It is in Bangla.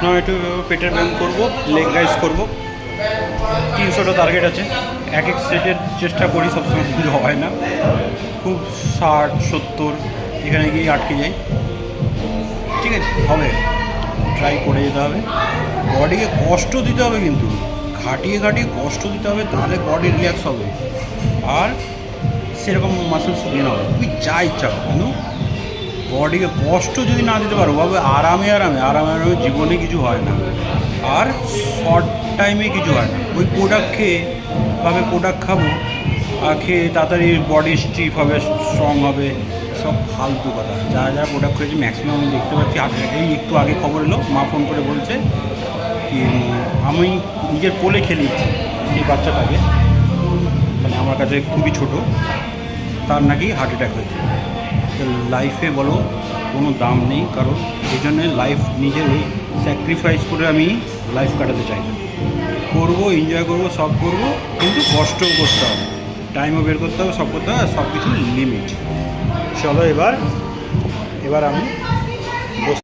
নয় একটু পেটের ব্যায়াম করবো, লেগ রাইজ করবো। 300টা টার্গেট আছে, এক এক সেটের চেষ্টা করি, সবসময় কিন্তু হয় না, খুব 60-70 এখানে গিয়ে আটকে যাই। ঠিক আছে, হবে, ট্রাই করে যেতে হবে। বডিকে কষ্ট দিতে হবে, কিন্তু খাটিয়ে খাটিয়ে কষ্ট দিতে হবে, তাহলে বডি রিল্যাক্স হবে আর সেরকম মাসেলস গেন হবে। তুই যা ইচ্ছা হবে, কিন্তু বডিকে কষ্ট যদি না দিতে পারো, ভাবে আরামে আরামে আরামে আরামে জীবনে কিছু হয় না, আর শর্ট টাইমে কিছু হয় না। ওই প্রোডাক্ট খেয়ে ভাবে প্রোডাক্ট খাবো আর খেয়ে তাড়াতাড়ি বডি স্টিফ হবে, স্ট্রং হবে, সব ফালতু কথা। যারা যারা প্রোডাক্ট খেয়েছে ম্যাক্সিমাম আমি দেখতে পাচ্ছি। এই একটু আগে খবর এলো, মা ফোন করে বলছে কি আমি নিজের কোলে খেলিয়েছি সেই বাচ্চাটাকে, মানে আমার কাছে খুবই ছোট, তার নাকি হার্ট অ্যাটাক হয়েছে। তো লাইফে বলো কোনো দাম নেই কারণ, এই জন্যে লাইফ নিজের ওই স্যাক্রিফাইস করে আমি লাইফ কাটাতে চাই না। করবো, এনজয় করবো, সব করবো, কিন্তু কষ্টও করতে হবে, টাইমও বের করতে হবে, সব করতে হবে, সব কিছু লিমিট। চলো এবার আমি